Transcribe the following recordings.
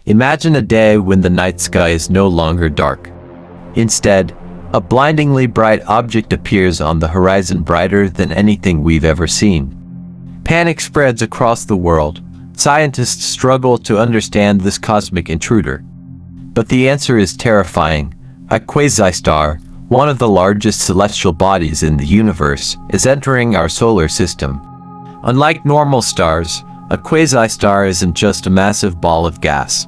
Imagine a day when the night sky is no longer dark. Instead, a blindingly bright object appears on the horizon, brighter than anything we've ever seen. Panic spreads across the world. Scientists struggle to understand this cosmic intruder. But the answer is terrifying. A quasi-star, one of the largest celestial bodies in the universe, is entering our solar system. Unlike normal stars, a quasi-star isn't just a massive ball of gas.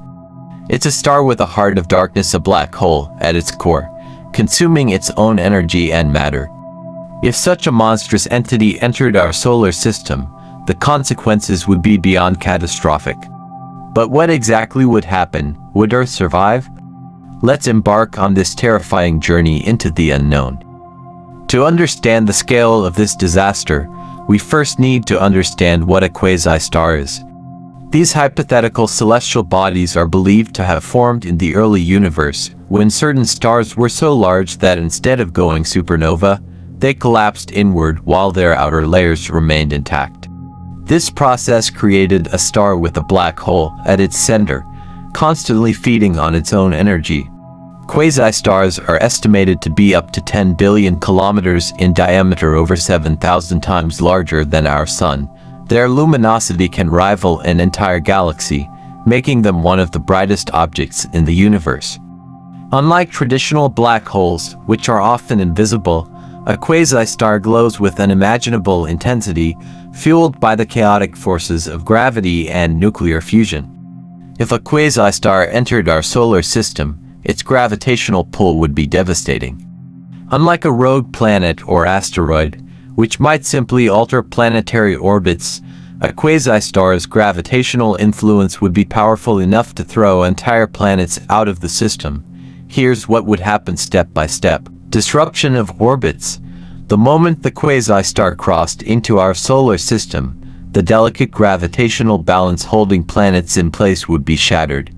It's a star with a heart of darkness, a black hole, at its core, consuming its own energy and matter. If such a monstrous entity entered our solar system, the consequences would be beyond catastrophic. But what exactly would happen? Would Earth survive? Let's embark on this terrifying journey into the unknown. To understand the scale of this disaster, we first need to understand what a quasi-star is. These hypothetical celestial bodies are believed to have formed in the early universe, when certain stars were so large that instead of going supernova, they collapsed inward while their outer layers remained intact. This process created a star with a black hole at its center, constantly feeding on its own energy. Quasi-stars are estimated to be up to 10 billion kilometers in diameter, over 7,000 times larger than our Sun. Their luminosity can rival an entire galaxy, making them one of the brightest objects in the universe. Unlike traditional black holes, which are often invisible, a quasi-star glows with unimaginable intensity, fueled by the chaotic forces of gravity and nuclear fusion. If a quasi-star entered our solar system, its gravitational pull would be devastating. Unlike a rogue planet or asteroid, which might simply alter planetary orbits, a quasi-star's gravitational influence would be powerful enough to throw entire planets out of the system. Here's what would happen step by step. Disruption of orbits. The moment the quasi-star crossed into our solar system, the delicate gravitational balance holding planets in place would be shattered.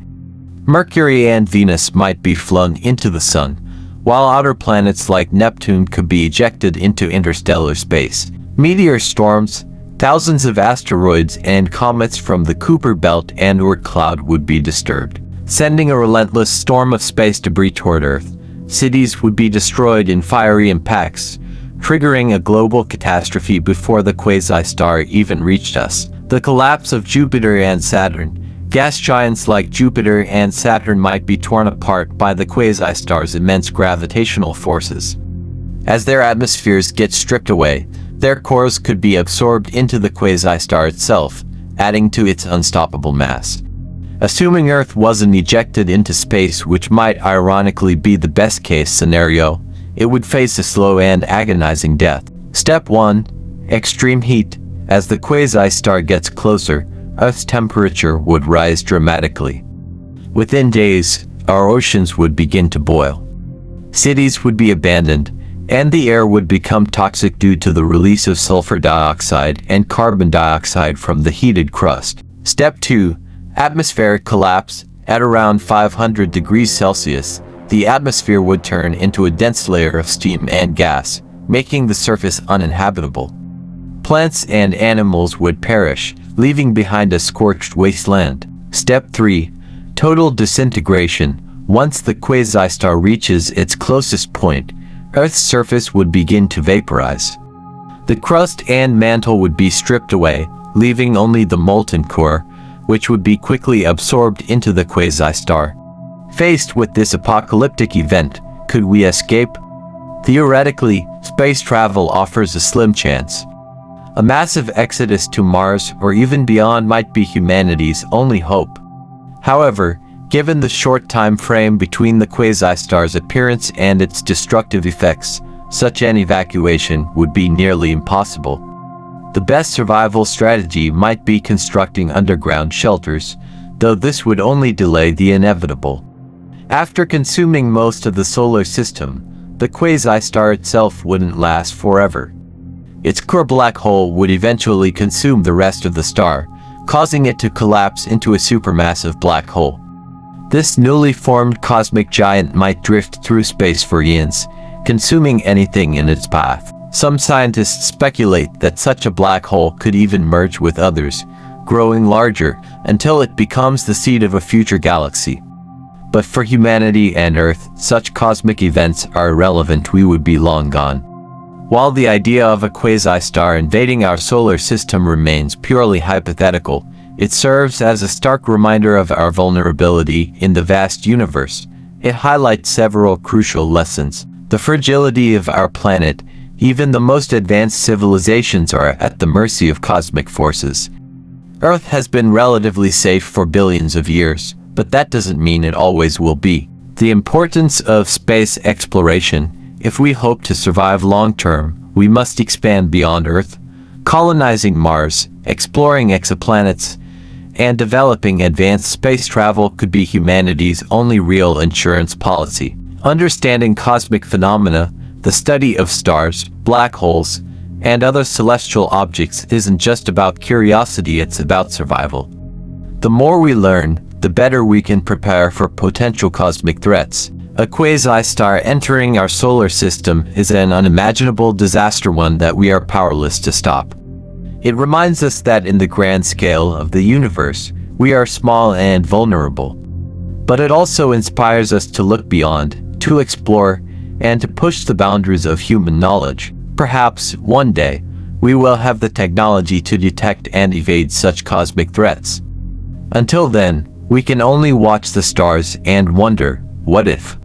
Mercury and Venus might be flung into the Sun, while outer planets like Neptune could be ejected into interstellar space. Meteor storms, thousands of asteroids and comets from the Kuiper Belt and Oort cloud would be disturbed, sending a relentless storm of space debris toward Earth. Cities would be destroyed in fiery impacts, triggering a global catastrophe before the quasi-star even reached us. The collapse of Jupiter and Saturn. Gas giants like Jupiter and Saturn might be torn apart by the quasi-star's immense gravitational forces. As their atmospheres get stripped away, their cores could be absorbed into the quasi-star itself, adding to its unstoppable mass. Assuming Earth wasn't ejected into space, which might ironically be the best-case scenario, it would face a slow and agonizing death. Step 1. Extreme heat. As the quasi-star gets closer, Earth's temperature would rise dramatically. Within days, our oceans would begin to boil. Cities would be abandoned, and the air would become toxic due to the release of sulfur dioxide and carbon dioxide from the heated crust. Step 2. Atmospheric collapse. At around 500 degrees Celsius, the atmosphere would turn into a dense layer of steam and gas, making the surface uninhabitable. Plants and animals would perish, leaving behind a scorched wasteland. Step 3. Total disintegration. Once the quasi-star reaches its closest point, Earth's surface would begin to vaporize. The crust and mantle would be stripped away, leaving only the molten core, which would be quickly absorbed into the quasi-star. Faced with this apocalyptic event, could we escape? Theoretically, space travel offers a slim chance. A massive exodus to Mars or even beyond might be humanity's only hope. However, given the short time frame between the quasi-star's appearance and its destructive effects, such an evacuation would be nearly impossible. The best survival strategy might be constructing underground shelters, though this would only delay the inevitable. After consuming most of the solar system, the quasi-star itself wouldn't last forever. Its core black hole would eventually consume the rest of the star, causing it to collapse into a supermassive black hole. This newly formed cosmic giant might drift through space for eons, consuming anything in its path. Some scientists speculate that such a black hole could even merge with others, growing larger until it becomes the seed of a future galaxy. But for humanity and Earth, such cosmic events are irrelevant. We would be long gone. While the idea of a quasi-star invading our solar system remains purely hypothetical, it serves as a stark reminder of our vulnerability in the vast universe. It highlights several crucial lessons. The fragility of our planet. Even the most advanced civilizations are at the mercy of cosmic forces. Earth has been relatively safe for billions of years, but that doesn't mean it always will be. The importance of space exploration. If we hope to survive long-term, we must expand beyond Earth, colonizing Mars, exploring exoplanets, and developing advanced space travel could be humanity's only real insurance policy. Understanding cosmic phenomena, the study of stars, black holes, and other celestial objects isn't just about curiosity, it's about survival. The more we learn, the better we can prepare for potential cosmic threats. A quasi-star entering our solar system is an unimaginable disaster, one that we are powerless to stop. It reminds us that in the grand scale of the universe, we are small and vulnerable. But it also inspires us to look beyond, to explore, and to push the boundaries of human knowledge. Perhaps, one day, we will have the technology to detect and evade such cosmic threats. Until then, we can only watch the stars and wonder, what if?